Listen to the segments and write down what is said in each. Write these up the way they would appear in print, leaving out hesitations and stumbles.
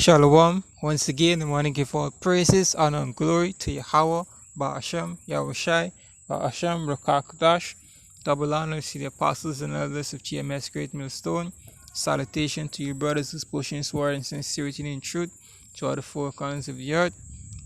Shalom. Once again, I want to give all praises, honor, and glory to Yahweh, Ba'ashem, Yahushai, Ba'ashem, Rakakdash. Double honor to the apostles and elders of GMS Great Millstone. Salutation to you brothers whose pushing sword in sincerity and in truth to all the four corners of the earth,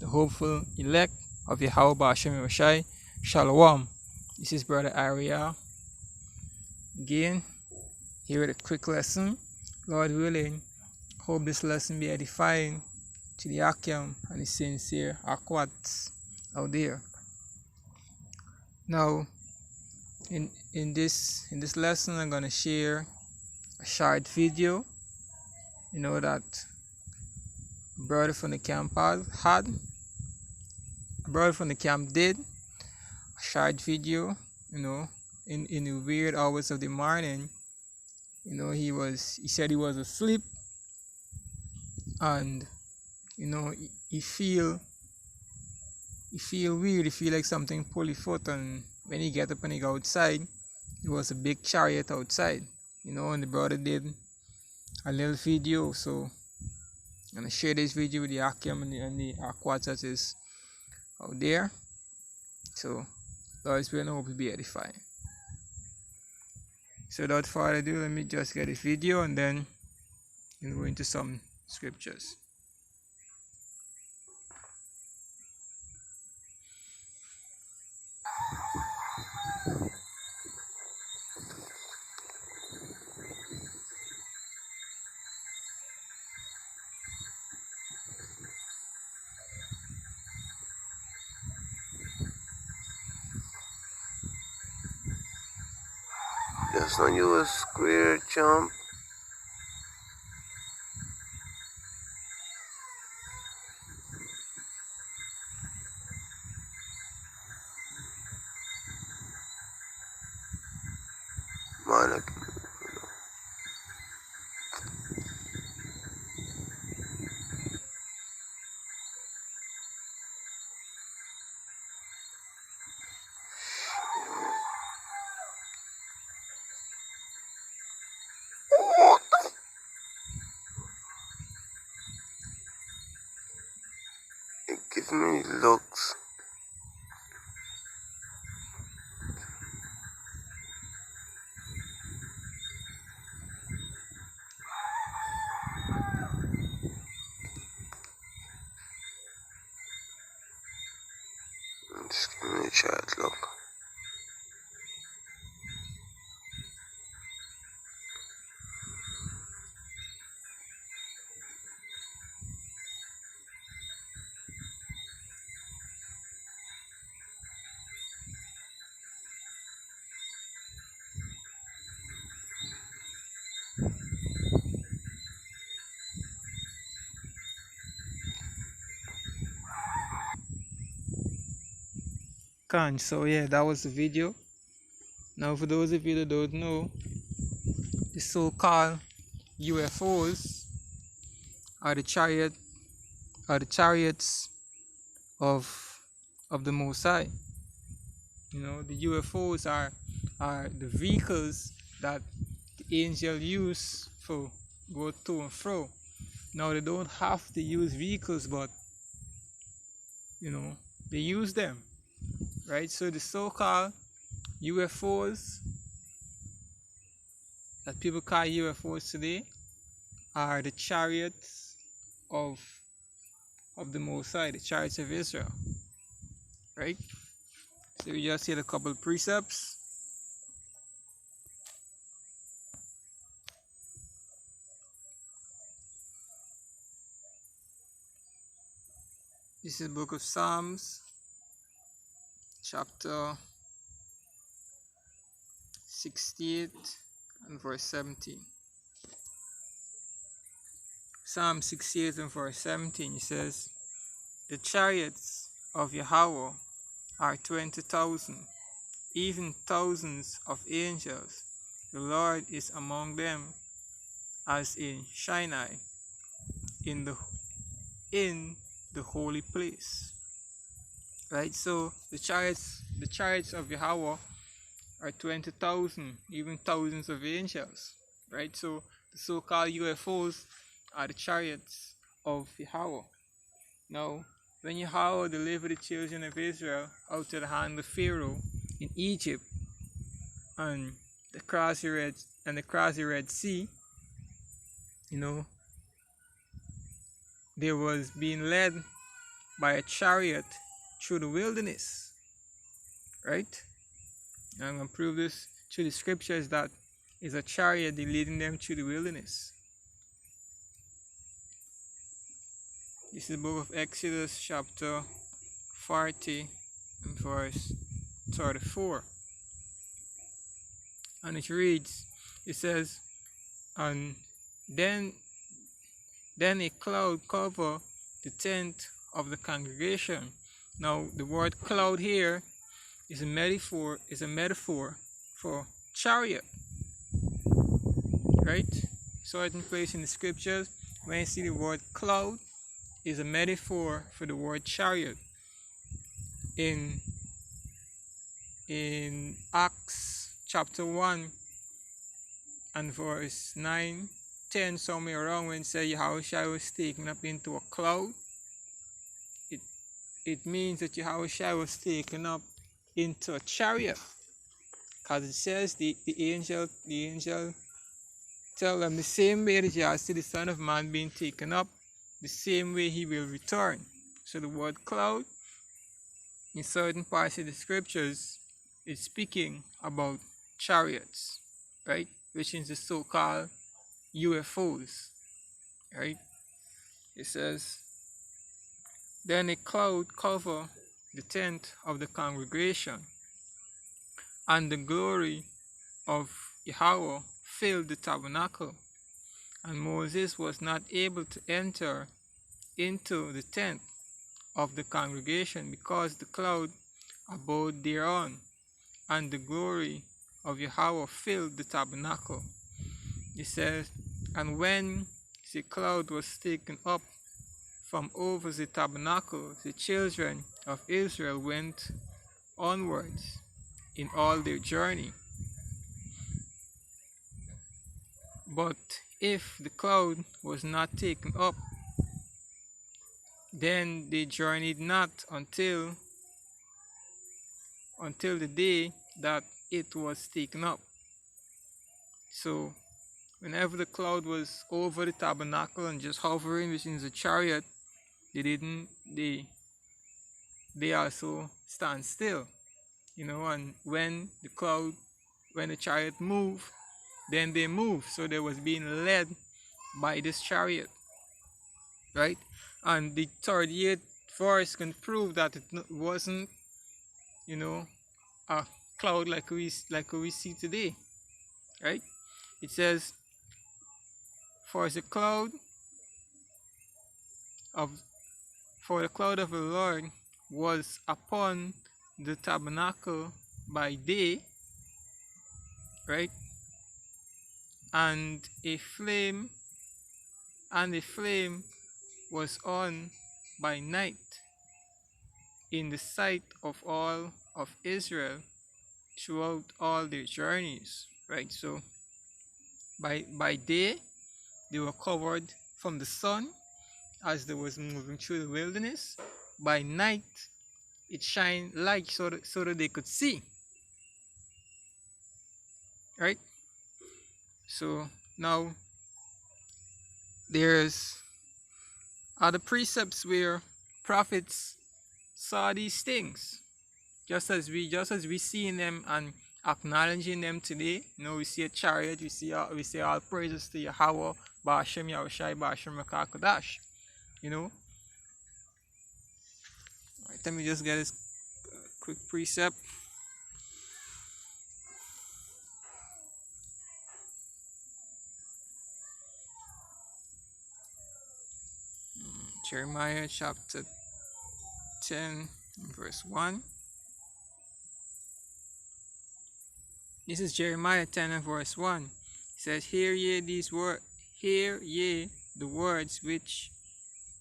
the hopeful elect of Yahweh, Ba'ashem, Yahushai. Shalom. This is Brother Arya. Again, here with a quick lesson. Lord willing, hope this lesson be edifying to the Akim and the sincere Akwats out there. Now, in this lesson, I'm gonna share a short video. That a brother from the camp had. A brother from the camp did a short video. In the weird hours of the morning. He said he was asleep. And he feel weird. He feel like something pull his foot, and when he get up and he go outside, there was a big chariot outside. And the brother did a little video. So I'm gonna share this video with the Akim and the Aquats that is out there. So Lord's will, I hope it be edifying. So without further ado, let me just get this video and then go into some scriptures. Just when you a square jump. Man, it gives me looks. Just give me a chat look. So yeah, that was the video. Now for those of you that don't know, the so-called UFOs are the chariots of the Most High. The UFOs are the vehicles that the angel use for go to and fro. Now they don't have to use vehicles, but they use them. Right? So the so-called UFOs that people call UFOs today are the chariots of the Most High, the chariots of Israel. Right? So we just hit a couple of precepts. This is the book of Psalms, chapter 68 and verse 17. Psalm 68 and verse 17, it says, "The chariots of Yahweh are 20,000, even thousands of angels. The Lord is among them, as in Sinai, in the holy place." Right? So the chariots of Yahweh are 20,000, even thousands of angels. Right? So the so-called UFOs are the chariots of Yahweh. Now, when Yahweh delivered the children of Israel out of the hand of Pharaoh in Egypt and the crossy Red Sea, you know, they was being led by a chariot through the wilderness, right? And I'm gonna prove this through the scriptures that is a chariot leading them through the wilderness. This is the book of Exodus, chapter 40, and verse 34. And it reads, it says, and then a cloud covered the tent of the congregation. Now the word cloud here is a metaphor for chariot, right? Certain place in the scriptures when you see the word cloud is a metaphor for the word chariot. In Acts chapter 1 and verse 9, 10, somewhere around, when it says Yahushua was taken up into a cloud, it means that Yahushua was taken up into a chariot, because it says the angel tell them the same way that you see the Son of Man being taken up, the same way he will return. So the word cloud in certain parts of the scriptures is speaking about chariots, right? Which is the so-called UFOs, right? It says, then a cloud covered the tent of the congregation, and the glory of Yahweh filled the tabernacle, and Moses was not able to enter into the tent of the congregation because the cloud abode thereon, and the glory of Yahweh filled the tabernacle. It says, and when the cloud was taken up from over the tabernacle, the children of Israel went onwards in all their journey. But if the cloud was not taken up, then they journeyed not until the day that it was taken up. So whenever the cloud was over the tabernacle and just hovering, which is a chariot, they also stand still, and when the chariot moved, then they moved. So they was being led by this chariot, right? And the 38th verse can prove that it wasn't, a cloud like we see today, right? It says, for the cloud of the Lord was upon the tabernacle by day, right? And a flame was on by night in the sight of all of Israel throughout all their journeys, right? So by day they were covered from the sun as they was moving through the wilderness. By night it shined light so that they could see, right? So now there's other precepts where prophets saw these things, just as we seeing them and acknowledging them today. We see a chariot, we say all praises to Yahweh, Ba'ashem Yahushai, Ba'ashem Rakakadash. Alright, let me just get this quick precept. Jeremiah chapter 10 verse 1. This is Jeremiah 10 and verse 1. It says, hear ye the words which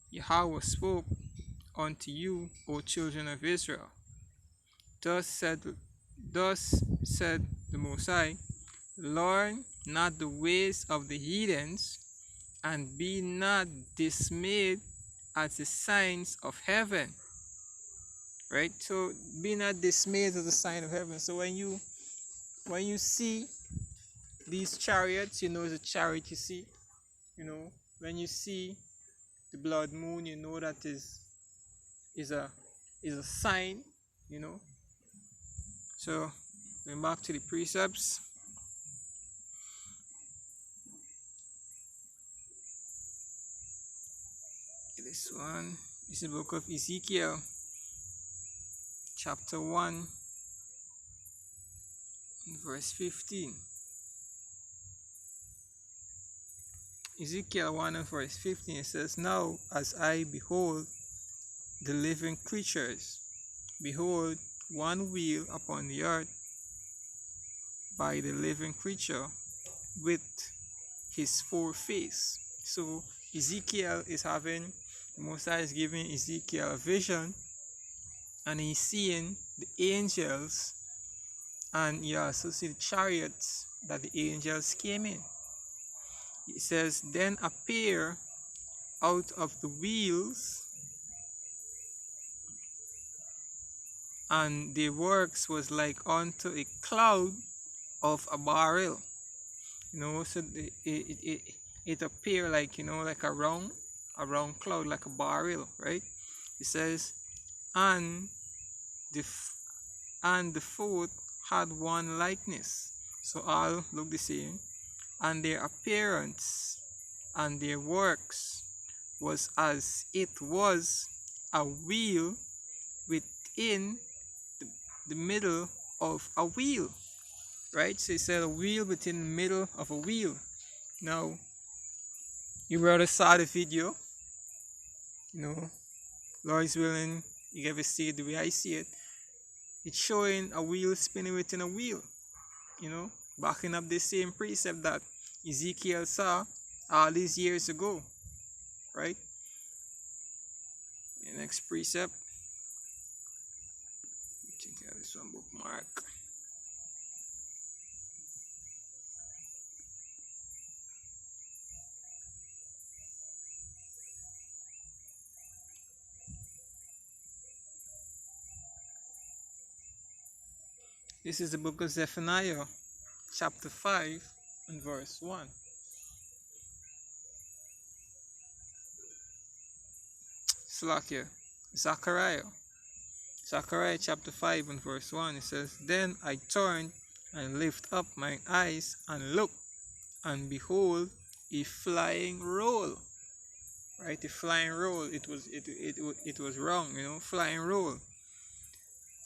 Yahweh spoke unto you, O children of Israel. Thus said the Most High, learn not the ways of the heathens, and be not dismayed at the signs of heaven. Right? So be not dismayed at the sign of heaven. So when you see these chariots, you know it's a chariot you see. You know, when you see the blood moon, you know that is a is a sign, you know. So going back to the precepts. This one is the book of Ezekiel, chapter 1, verse 15. Ezekiel 1 and verse 15, it says, Now as I behold the living creatures, behold, one wheel upon the earth by the living creature with his four face. So Ezekiel is having, the Most High is giving Ezekiel a vision, and he's seeing the angels, and he also see the chariots that the angels came in. It says, Then appear out of the wheels, and their works was like unto a cloud of a barrel. You know, so it appeared like, you know, like a round cloud, like a barrel, right? It says, and the fourth had one likeness. So all look the same, and their appearance and their works was as it was a wheel within the middle of a wheel, right? So it said a wheel within the middle of a wheel. Now, you brother saw the video, you know, Lord is willing, you ever see it the way I see it. It's showing a wheel spinning within a wheel, you know, backing up the same precept that Ezekiel saw all these years ago, right? The next precept, I think I have this one bookmark. This is the book of Zephaniah, chapter 5 and verse 1. Slakia, Zechariah chapter 5 and verse 1. It says, Then I turned and lift up my eyes and looked, and behold, a flying roll. Right, a flying roll. It was wrong, you know, flying roll.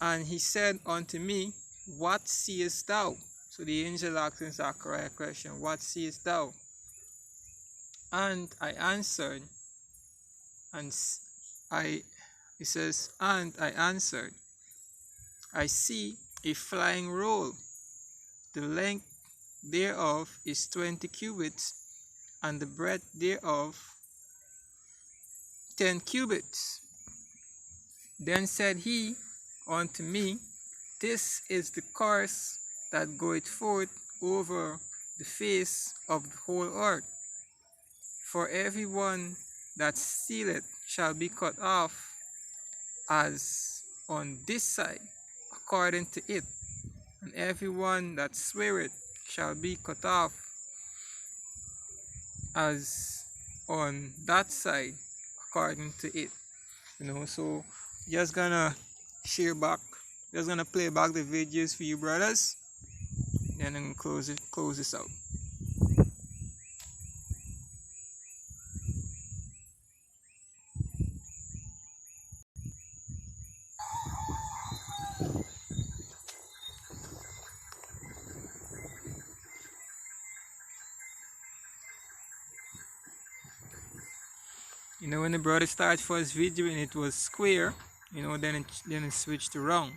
And he said unto me, What seest thou? So the angel asking Zechariah a question, What seest thou? And I answered, and he says, and I answered, I see a flying roll. The length thereof is 20 cubits, and the breadth thereof 10 cubits. Then said he unto me, This is the curse that goeth forth over the face of the whole earth. For every one that stealeth shall be cut off as on this side, according to it, and every one that sweareth shall be cut off as on that side, according to it. You know, so just gonna share back, just gonna play back the videos for you brothers, and then close this out. You know, when the brother started first video and it was square, you know, then it switched to round.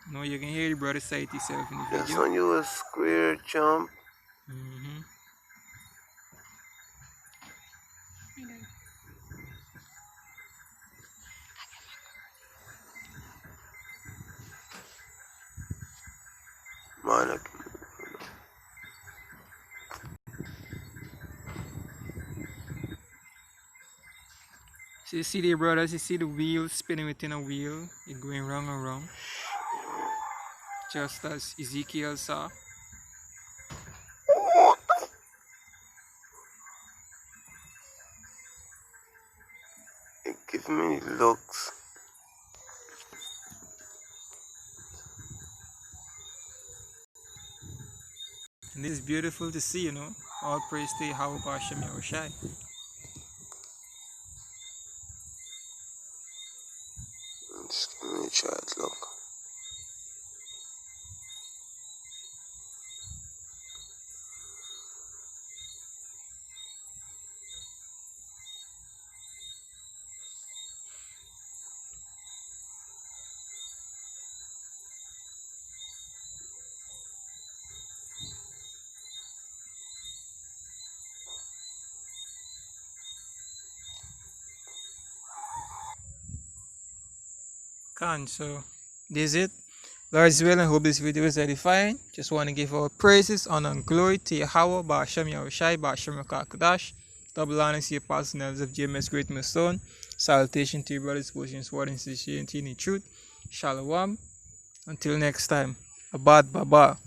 You know, you can hear the brother say it himself in the video. That's when you a square jump. Mm-hmm. Man, So you see the brothers, you see the wheel spinning within a wheel, it going round and round, just as Ezekiel saw. It gives me looks. And this is beautiful to see, you know. All praise to Yahweh Bashem Yahushai. Just give me a chart look. So this is it. Lord's will, and hope this video is edifying. Just want to give our praises, honor, and glory to Yahweh, Ba'ashem Yahushai, Ba'ashem Rakakadash. Double honors to your apostles and elders of GMS Great Millstone. Salutation to your brothers, Christians, word and sincerity in the truth. Shalom. Until next time. Abad Baba.